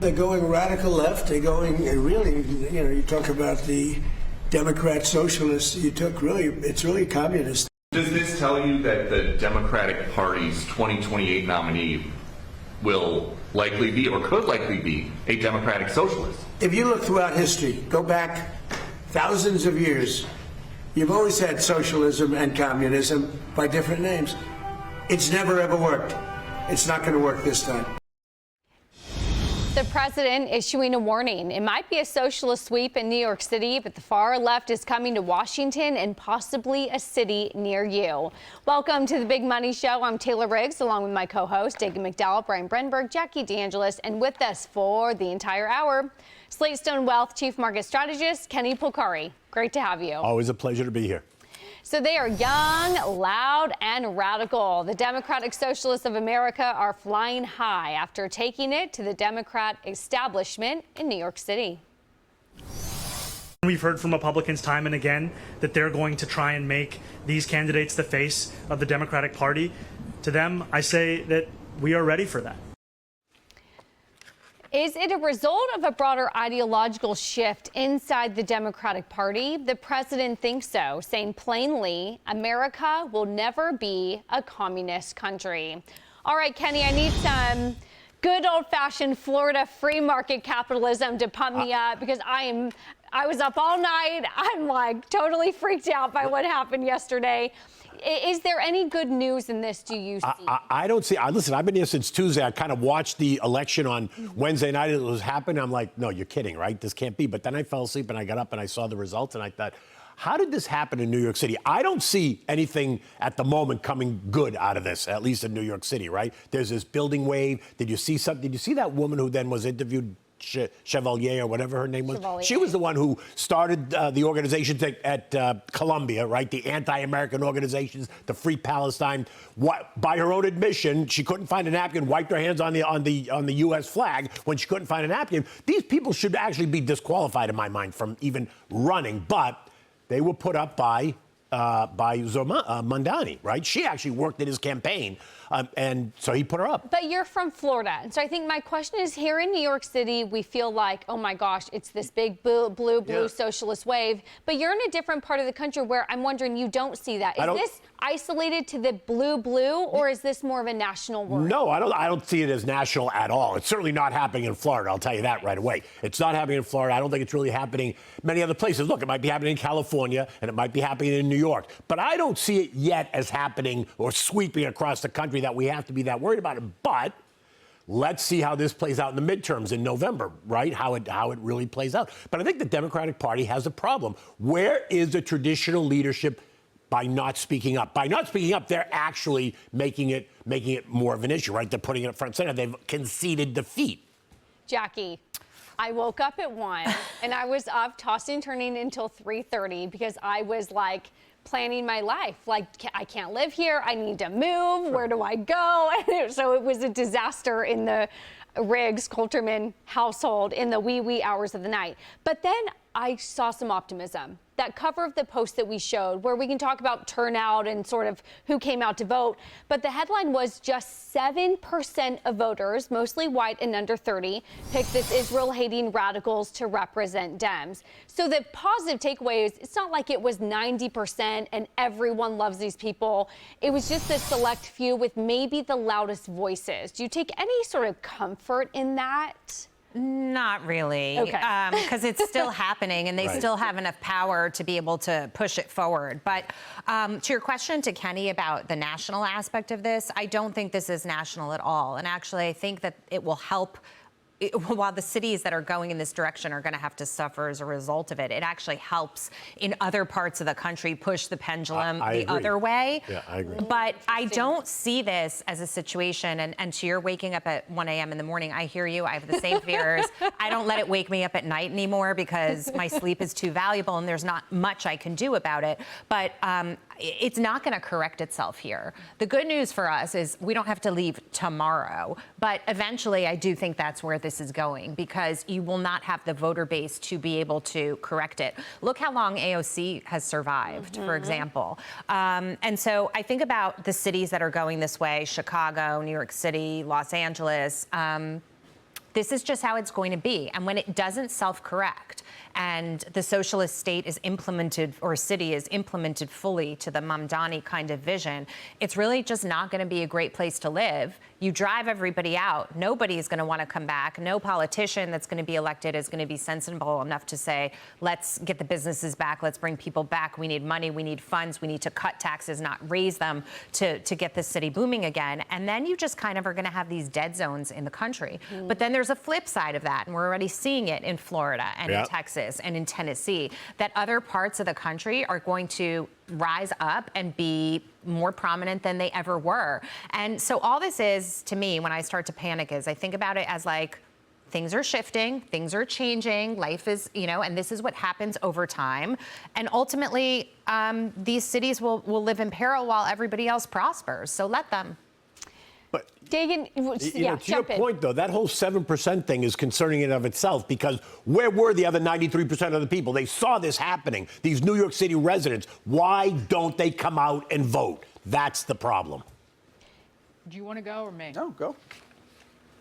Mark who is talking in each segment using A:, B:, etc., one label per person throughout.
A: They're going radical left. They're going really, you talk about the Democrat socialists. It's really communist.
B: Does this tell you that the Democratic Party's 2028 nominee will likely be, or could likely be, a Democratic socialist?
A: If you look throughout history, go back thousands of years, you've always had socialism and communism by different names. It's never ever worked. It's not going to work this time.
C: The president issuing a warning. It might be a socialist sweep in New York City, but the far left is coming to Washington and possibly a city near you. Welcome to the Big Money Show. I'm Taylor Riggs, along with my co-host, Dagan McDowell, Brian Brenberg, Jackie DeAngelis, and with us for the entire hour, Slate Stone Wealth Chief Market Strategist, Kenny Polcari. Great to have you.
D: Always a pleasure to be here.
C: So they are young, loud, and radical. The Democratic Socialists of America are flying high after taking it to the Democrat establishment in New York City.
E: We've heard from Republicans time and again that they're going to try and make these candidates the face of the Democratic Party. To them, I say that we are ready for that.
C: Is it a result of a broader ideological shift inside the Democratic Party? The president thinks so, saying plainly, America will never be a communist country. All right, Kenny, I need some good old-fashioned Florida free market capitalism to pump me up because I was up all night. I'm like totally freaked out by what happened yesterday. Is there any good news in this, do you see?
D: I don't see. Listen, I've been here since Tuesday. I kind of watched the election on Wednesday night. It was happening. I'm like, no, you're kidding, right? This can't be. But then I fell asleep and I got up and I saw the results and I thought, how did this happen in New York City? I don't see anything at the moment coming good out of this, at least in New York City, right? There's this building wave. Did you see something? Did you see that woman who then was interviewed? Chevalier or whatever her name was.
C: Chevalier.
D: She was the one who started the organization at Columbia, right? The anti-American organizations, the Free Palestine. What, by her own admission, she couldn't find a napkin, wiped her hands on the U.S. flag when she couldn't find a napkin. These people should actually be disqualified, in my mind, from even running. But they were put up by Zohran, Mamdani, right? She actually worked in his campaign, and so he put her up.
C: But you're from Florida, and so I think my question is, here in New York City, we feel like, oh my gosh, it's this big blue socialist wave, but you're in a different part of the country where I'm wondering you don't see that. Is this isolated to the blue, or is this more of a national word?
D: No, I don't see it as national at all. It's certainly not happening in Florida, I'll tell you that right away. It's not happening in Florida. I don't think it's really happening many other places. Look, it might be happening in California, and it might be happening in New York, but I don't see it yet as happening or sweeping across the country that we have to be that worried about it. But let's see how this plays out in the midterms in November, right? How it really plays out. But I think the Democratic Party has a problem. Where is the traditional leadership by not speaking up? By not speaking up, they're actually making it more of an issue, right? They're putting it up front and center. They've conceded defeat.
C: Jackie, I woke up at 1 and I was up tossing and turning until 3:30 because I was like planning my life. Like, I can't live here. I need to move. Where do I go? So it was a disaster in the Riggs-Coulterman household in the wee hours of the night. But then I saw some optimism. That cover of the post that we showed, where we can talk about turnout and sort of who came out to vote. But the headline was just 7% of voters, mostly white and under 30, picked this Israel-hating radicals to represent Dems. So the positive takeaway is it's not like it was 90% and everyone loves these people. It was just a select few with maybe the loudest voices. Do you take any sort of comfort in that?
F: Not really,
C: okay.
F: Because it's still happening and they still have enough power to be able to push it forward. But to your question to Kenny about the national aspect of this, I don't think this is national at all. And actually, I think that it will help. While the cities that are going in this direction are going to have to suffer as a result of it, it actually helps in other parts of the country push the pendulum the other way.
D: Yeah, I agree.
F: But I don't see this as a situation, and to your waking up at 1 a.m. in the morning, I hear you. I have the same fears. I don't let it wake me up at night anymore because my sleep is too valuable and there's not much I can do about it. But it's not going to correct itself here. The good news for us is we don't have to leave tomorrow, but eventually I do think that's where this is going, because you will not have the voter base to be able to correct it. Look how long AOC has survived, for example. And so I think about the cities that are going this way: Chicago, New York City, Los Angeles. This is just how it's going to be. And when it doesn't self-correct and the socialist state is implemented, or city is implemented fully to the Mamdani kind of vision, it's really just not going to be a great place to live. You drive everybody out. Nobody is going to want to come back. No politician that's going to be elected is going to be sensible enough to say, let's get the businesses back. Let's bring people back. We need money. We need funds. We need to cut taxes, not raise them to get the city booming again. And then you just kind of are going to have these dead zones in the country. But then there's a flip side of that. And we're already seeing it in Florida and in Texas and in Tennessee, that other parts of the country are going to rise up and be more prominent than they ever were. And so all this is, to me, when I start to panic, is I think about it as like, things are shifting, things are changing, life is, and this is what happens over time. And ultimately, these cities will live in peril while everybody else prospers. So let them.
D: But
C: Dagan,
D: to your point, though, that whole 7% thing is concerning in of itself, because where were the other 93% of the people? They saw this happening, these New York City residents. Why don't they come out and vote? That's the problem.
G: Do you want to go or me?
H: No, go.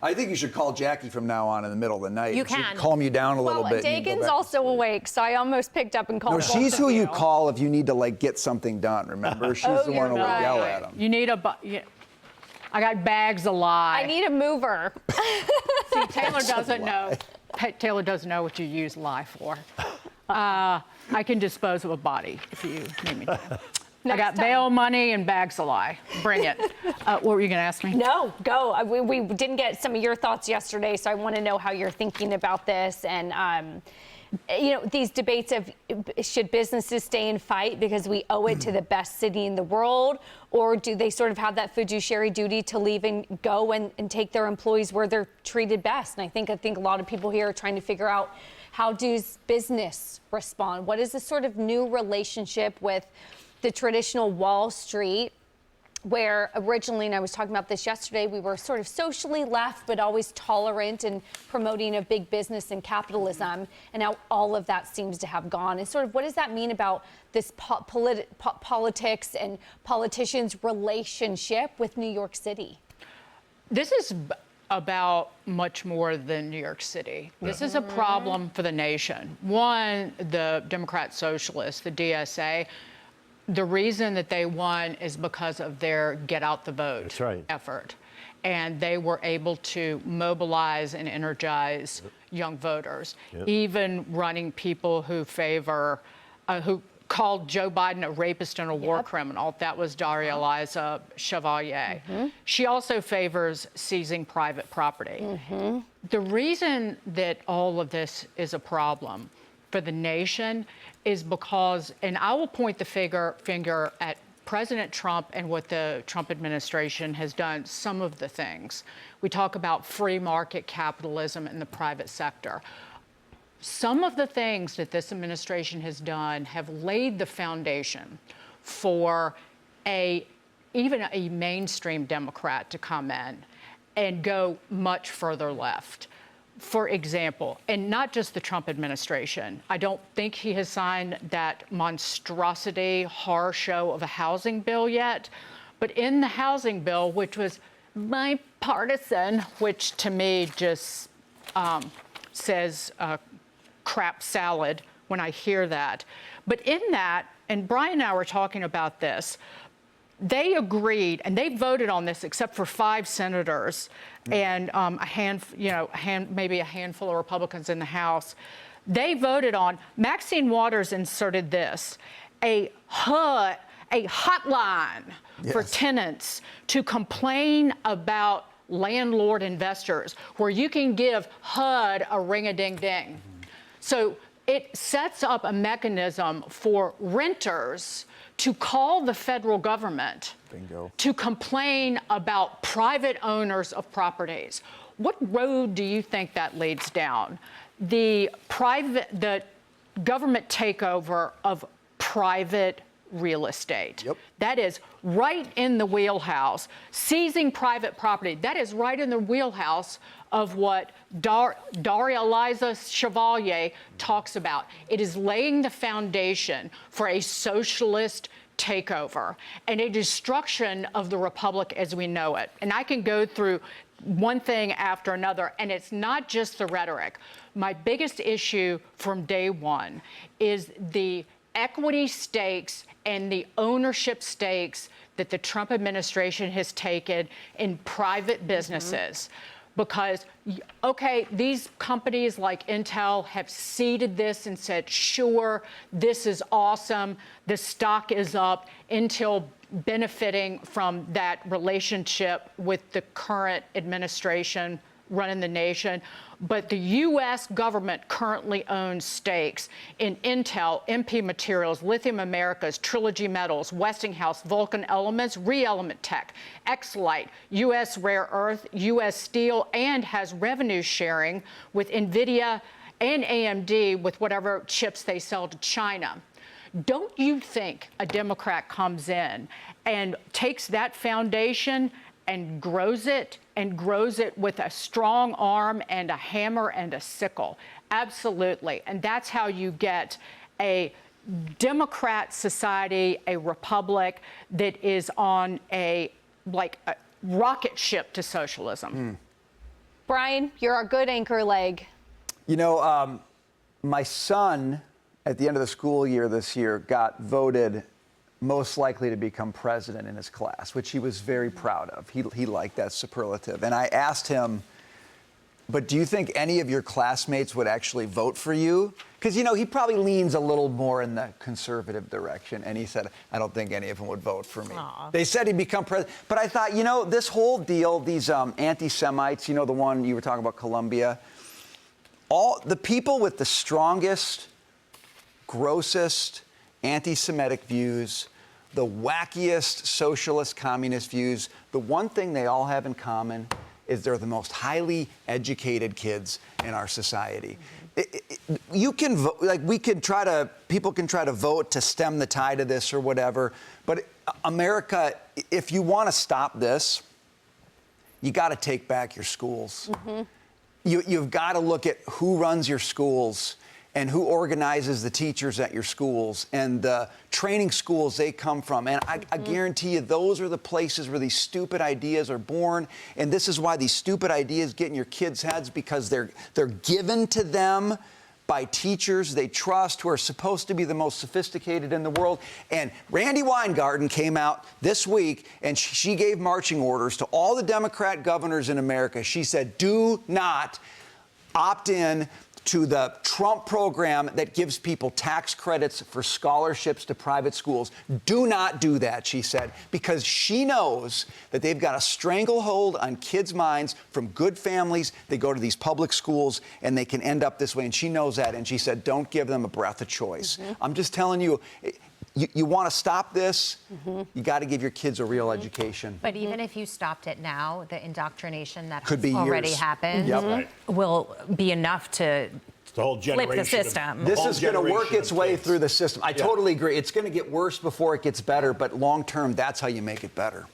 H: I think you should call Jackie from now on in the middle of the night.
F: You
H: She
F: can
H: calm you down a little bit.
C: Dagan's also awake, so I almost picked up and called.
H: No, she's who you call if you need to get something done. Remember, she's the one who will yell at him.
G: You need I got bags of lie.
C: I need a mover.
G: See, Taylor doesn't know. Taylor doesn't know what you use lie for. I can dispose of a body if you need me to. I got bail money and bags of lie. Bring it. What were you going to ask me?
C: No, go. We didn't get some of your thoughts yesterday, so I want to know how you're thinking about this. And, these debates of should businesses stay and fight because we owe it to the best city in the world, or do they sort of have that fiduciary duty to leave and go and take their employees where they're treated best? And I think a lot of people here are trying to figure out, how does business respond? What is this sort of new relationship with the traditional Wall Street, where originally, and I was talking about this yesterday, we were sort of socially left, but always tolerant and promoting of big business and capitalism. And now all of that seems to have gone. And sort of what does that mean about this politics and politicians' relationship with New York City?
G: This is about much more than New York City. This is a problem for the nation. One, the Democrat Socialists, the DSA, the reason that they won is because of their get out the vote effort. And they were able to mobilize and energize young voters, even running people who who called Joe Biden a rapist and a war criminal. That was Daria Eliza Chevalier. She also favors seizing private property. The reason that all of this is a problem for the nation is because, and I will point the finger at President Trump and what the Trump administration has done, some of the things. We talk about free market capitalism in the private sector. Some of the things that this administration has done have laid the foundation for even a mainstream Democrat to come in and go much further left. For example, and not just the Trump administration, I don't think he has signed that monstrosity horror show of a housing bill yet, but in the housing bill, which was bipartisan, which to me just says crap salad when I hear that. But in that, and Brian and I were talking about this, they agreed, and they voted on this except for 5 senators and maybe a handful of Republicans in the House. They voted on, Maxine Waters inserted this, a hotline for tenants to complain about landlord investors, where you can give HUD a ring-a-ding-ding. So it sets up a mechanism for renters to call the federal government to complain about private owners of properties. What road do you think that leads down? The government takeover of private real estate. That is right in the wheelhouse. Seizing private property, that is right in the wheelhouse of what Daria Eliza Chevalier talks about. It is laying the foundation for a socialist takeover and a destruction of the republic as we know it. And I can go through one thing after another, and it's not just the rhetoric. My biggest issue from day one is the equity stakes and the ownership stakes that the Trump administration has taken in private businesses. Because, okay, these companies like Intel have seeded this and said, sure, this is awesome, the stock is up, Intel benefiting from that relationship with the current administration running the nation. But the U.S. government currently owns stakes in Intel, MP Materials, Lithium Americas, Trilogy Metals, Westinghouse, Vulcan Elements, ReElement Tech, Xlite, U.S. Rare Earth, U.S. Steel, and has revenue sharing with NVIDIA and AMD with whatever chips they sell to China. Don't you think a Democrat comes in and takes that foundation and grows it with a strong arm and a hammer and a sickle? Absolutely. And that's how you get a Democrat society, a republic that is on a rocket ship to socialism.
C: Brian, you're our good anchor leg.
H: You know, my son, at the end of the school year this year, got voted most likely to become president in his class, which he was very proud of. He liked that superlative. And I asked him, but do you think any of your classmates would actually vote for you? Because, you know, he probably leans a little more in the conservative direction. And he said, I don't think any of them would vote for me. Aww. They said he'd become president. But I thought, you know, this whole deal, these anti-Semites, you know, the one you were talking about, Colombia, all the people with the strongest, grossest anti-Semitic views, the wackiest socialist communist views, the one thing they all have in common is they're the most highly educated kids in our society. You can vote, like people can try to vote to stem the tide of this or whatever, but America, if you want to stop this, you got to take back your schools. You've got to look at who runs your schools and who organizes the teachers at your schools and the training schools they come from. And I guarantee you those are the places where these stupid ideas are born. And this is why these stupid ideas get in your kids' heads, because they're given to them by teachers they trust who are supposed to be the most sophisticated in the world. And Randi Weingarten came out this week and she gave marching orders to all the Democrat governors in America. She said, do not opt in to the Trump program that gives people tax credits for scholarships to private schools. Do not do that, she said, because she knows that they've got a stranglehold on kids' minds from good families. They go to these public schools and they can end up this way. And she knows that. And she said, don't give them a breath of choice. I'm just telling you, you want to stop this, you got to give your kids a real education.
F: But even if you stopped it now, the indoctrination that
H: could
F: has
H: be
F: already
H: years.
F: happened will be enough to
D: the whole
F: flip the
D: generation
F: system.
H: This is going to work its way through the system. I totally agree. It's going to get worse before it gets better, but long term, that's how you make it better.